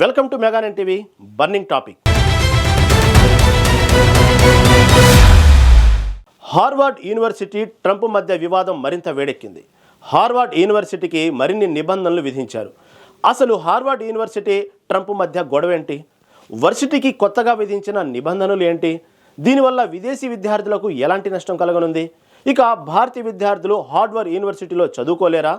Welcome to మెగానెన్ TV burning topic. Harvard University Trump మధ్య వివాదం మరింత వేడెక్కింది. హార్వర్డ్ యూనివర్సిటీకి మరిన్ని నిబంధనలు విధించారు. అసలు హార్వర్డ్ యూనివర్సిటీ ట్రంప్ మధ్య గొడవ ఏంటి? వర్సిటీకి కొత్తగా విధించిన నిబంధనలు ఏంటి? దీనివల్ల విదేశీ విద్యార్థులకు ఎలాంటి నష్టం కలగనుంది? ఇక భారతీయ విద్యార్థులు హార్వర్డ్ యూనివర్సిటీలో చదువుకోలేరా?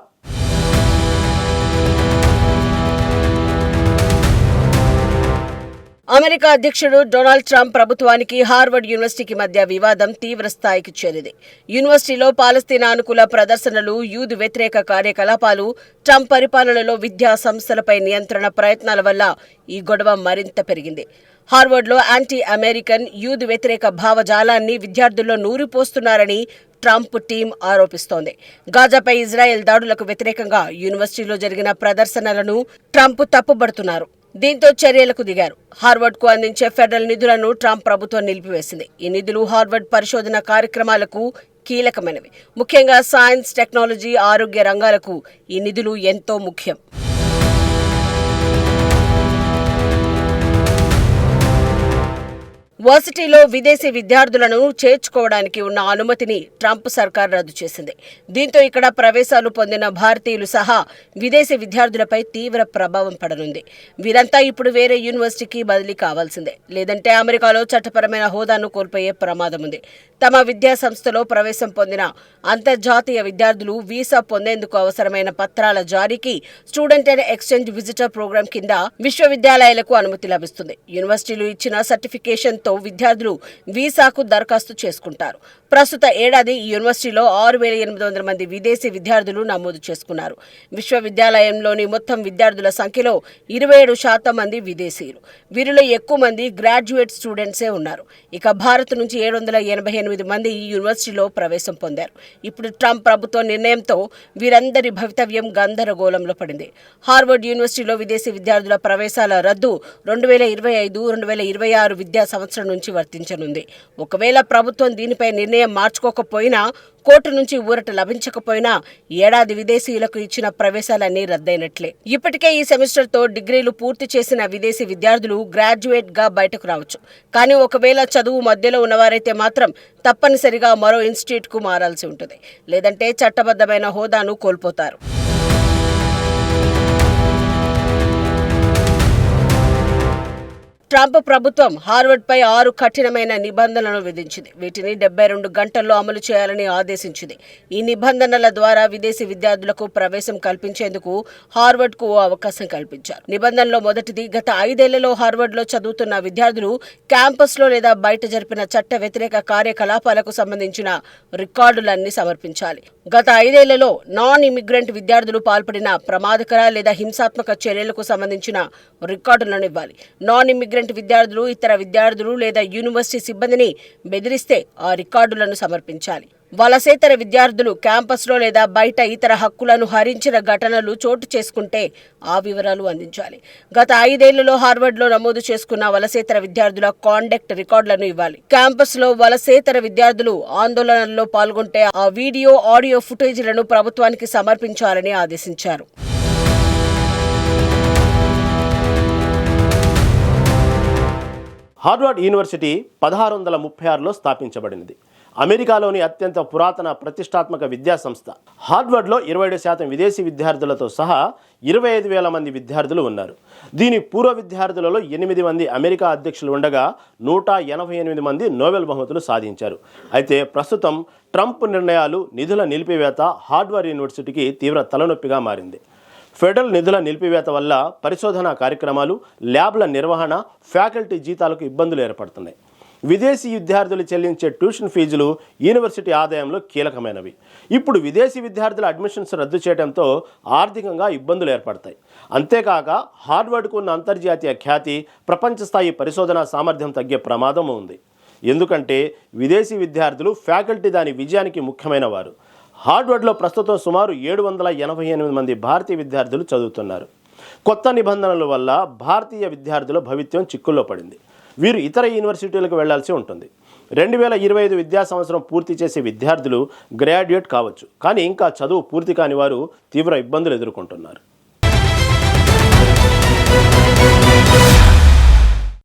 అమెరికా అధ్యక్షుడు డొనాల్డ్ ట్రంప్ ప్రభుత్వానికి హార్వర్డ్ యూనివర్సిటీకి మధ్య వివాదం తీవ్ర స్థాయికి చేరింది. యూనివర్సిటీలో పాలస్తీనా అనుకూల ప్రదర్శనలు, యూదు వ్యతిరేక కార్యకలాపాలు, ట్రంప్ పరిపాలనలో విద్యా సంస్థలపై నియంత్రణ ప్రయత్నాల వల్ల ఈ గొడవ మరింత పెరిగింది. హార్వర్డ్లో యాంటీ అమెరికన్, యూదు వ్యతిరేక భావజాలాన్ని విద్యార్థుల్లో నూరిపోస్తున్నారని ట్రంప్ టీం ఆరోపిస్తోంది. గాజాపై ఇజ్రాయెల్ దాడులకు వ్యతిరేకంగా యూనివర్సిటీలో జరిగిన ప్రదర్శనలను ట్రంప్ తప్పుబడుతున్నారు. దీంతో చర్యలకు దిగారు. హార్వర్డ్కు అందించే ఫెడరల్ నిధులను ట్రంప్ ప్రభుత్వం నిలిపివేసింది. ఈ నిధులు హార్వర్డ్ పరిశోధన కార్యక్రమాలకు కీలకమైనవి. ముఖ్యంగా సైన్స్, టెక్నాలజీ, ఆరోగ్య రంగాలకు ఈ నిధులు ఎంతో ముఖ్యం. వర్సిటీలో విదేశీ విద్యార్థులను చేర్చుకోవడానికి ఉన్న అనుమతిని ట్రంప్ సర్కార్ రద్దు చేసింది. దీంతో ఇక్కడ ప్రవేశాలు పొందిన భారతీయులు సహా విదేశీ విద్యార్థులపై తీవ్ర ప్రభావం పడనుంది. వీరంతా ఇప్పుడు వేరే యూనివర్సిటీకి బదిలీ కావాల్సిందే, లేదంటే అమెరికాలో చట్టపరమైన హోదాను కోల్పోయే ప్రమాదం ఉంది. తమ విద్యా సంస్థలో ప్రవేశం పొందిన అంతర్జాతీయ విద్యార్థులు వీసా పొందేందుకు అవసరమైన పత్రాల జారీకి student and exchange visitor program కింద విశ్వవిద్యాలయాలకు అనుమతి లభిస్తుంది. యూనివర్సిటీలు ఇచ్చిన సర్టిఫికేషన్ విద్యార్థులు వీసాకు దరఖాస్తు చేసుకుంటారు. ప్రస్తుత ఏడాది ఈ యూనివర్సిటీలో 6,800 మంది విదేశీ విద్యార్థులు నమోదు చేసుకున్నారు. విశ్వవిద్యాలయంలోని మొత్తం విద్యార్థుల సంఖ్యలో 27% మంది విదేశీయులు. వీరిలో ఎక్కువ మంది గ్రాడ్యుయేట్ స్టూడెంట్సే ఉన్నారు. ఇక భారత్ నుంచి 788 మంది ఈ యూనివర్సిటీలో ప్రవేశం పొందారు. ఇప్పుడు ట్రంప్ ప్రభుత్వ నిర్ణయంతో వీరందరి భవితవ్యం గందరగోళంలో పడింది. హార్వర్డ్ యూనివర్సిటీలో విదేశీ విద్యార్థుల ప్రవేశాల రద్దు 2025-2026 విద్యా సంవత్సరం నుంచి వర్తించనుంది. ఒకవేళ ప్రభుత్వం దీనిపై నిర్ణయం మార్చుకోకపోయినా, కోర్టు నుంచి ఊరట లభించకపోయినా ఏడాది విదేశీయులకు ఇచ్చిన ప్రవేశాలన్నీ రద్దయినట్లే. ఇప్పటికే ఈ సెమిస్టర్తో డిగ్రీలు పూర్తి చేసిన విదేశీ విద్యార్థులు గ్రాడ్యుయేట్ గా బయటకు రావచ్చు. కానీ ఒకవేళ చదువు మధ్యలో ఉన్నవారైతే మాత్రం తప్పనిసరిగా మరో ఇన్స్టిట్యూట్ కు మారాల్సి ఉంటుంది, లేదంటే చట్టబద్ధమైన హోదాను కోల్పోతారు. ట్రంప్ ప్రభుత్వం హార్వర్డ్పై 6 కఠినమైన నిబంధనలను విధించింది. వీటిని 72 గంటల్లో అమలు చేయాలని ఆదేశించింది. ఈ నిబంధనల ద్వారా విదేశీ విద్యార్థులకు ప్రవేశం కల్పించేందుకు హార్వర్డ్కు ఓ అవకాశం కల్పించారు. నిబంధనలో మొదటిది, గత 5 ఏళ్లలో హార్వర్డ్లో చదువుతున్న విద్యార్థులు క్యాంపస్లో లేదా బయట జరిపిన చట్ట వ్యతిరేక కార్యకలాపాలకు సంబంధించిన రికార్డులన్నీ సమర్పించాలి. గత 5 ఏళ్లలో నాన్ ఇమిగ్రెంట్ విద్యార్థులు పాల్పడిన ప్రమాదకర లేదా హింసాత్మక చర్యలకు సంబంధించిన రికార్డులను ఇవ్వాలి. నాన్ ఇమిగ్రెంట్ విద్యార్థులు ఇతర విద్యార్థులు లేదా యూనివర్సిటీ సిబ్బందిని బెదిరిస్తే ఆ రికార్డులను సమర్పించాలి. వలసేతర విద్యార్థులు క్యాంపస్లో లేదా బయట ఇతర హక్కులను హరించిన ఘటనలు చోటు చేసుకుంటే ఆ వివరాలు అందించాలి. గత 5 ఏళ్లలో హార్వర్డ్లో నమోదు చేసుకున్న వలసేతర విద్యార్థుల కాండక్ట్ రికార్డులను ఇవ్వాలి. క్యాంపస్లో వలసేతర విద్యార్థులు ఆందోళనల్లో పాల్గొంటే ఆ వీడియో, ఆడియో ఫుటేజీలను ప్రభుత్వానికి సమర్పించాలని ఆదేశించారు. హార్వర్డ్ యూనివర్సిటీ 1636లో స్థాపించబడినది. అమెరికాలోని అత్యంత పురాతన ప్రతిష్టాత్మక విద్యా సంస్థ. హార్వర్డ్లో 27% విదేశీ విద్యార్థులతో సహా 25,000 మంది విద్యార్థులు ఉన్నారు. దీని పూర్వ విద్యార్థులలో 8 మంది అమెరికా అధ్యక్షులు ఉండగా 188 మంది నోబెల్ బహుమతులు సాధించారు. అయితే ప్రస్తుతం ట్రంప్ నిర్ణయాలు, నిధుల నిలిపివేత హార్వర్డ్ యూనివర్సిటీకి తీవ్ర తలనొప్పిగా మారింది. ఫెడరల్ నిధుల నిలిపివేత వల్ల పరిశోధనా కార్యక్రమాలు, ల్యాబ్ల నిర్వహణ, ఫ్యాకల్టీ జీతాలకు ఇబ్బందులు ఏర్పడుతున్నాయి. విదేశీ విద్యార్థులు చెల్లించే ట్యూషన్ ఫీజులు యూనివర్సిటీ ఆదాయంలో కీలకమైనవి. ఇప్పుడు విదేశీ విద్యార్థుల అడ్మిషన్స్ రద్దు చేయడంతో ఆర్థికంగా ఇబ్బందులు ఏర్పడతాయి. అంతేకాక హార్వర్డ్కు ఉన్న అంతర్జాతీయ ఖ్యాతి, ప్రపంచ స్థాయి పరిశోధనా సామర్థ్యం తగ్గే ప్రమాదం ఉంది. ఎందుకంటే విదేశీ విద్యార్థులు, ఫ్యాకల్టీ దాని విజయానికి ముఖ్యమైన వారు. హార్వర్డ్లో ప్రస్తుతం సుమారు 788 మంది భారతీయ విద్యార్థులు చదువుతున్నారు. కొత్త నిబంధనల వల్ల భారతీయ విద్యార్థుల భవిత్యం చిక్కుల్లో పడింది. వీరు ఇతర యూనివర్సిటీలకు వెళ్లాల్సి ఉంటుంది. 2025 విద్యా సంవత్సరం పూర్తి చేసే విద్యార్థులు గ్రాడ్యుయేట్ కావచ్చు, కానీ ఇంకా చదువు పూర్తి కాని వారు తీవ్ర ఇబ్బందులు ఎదుర్కొంటున్నారు.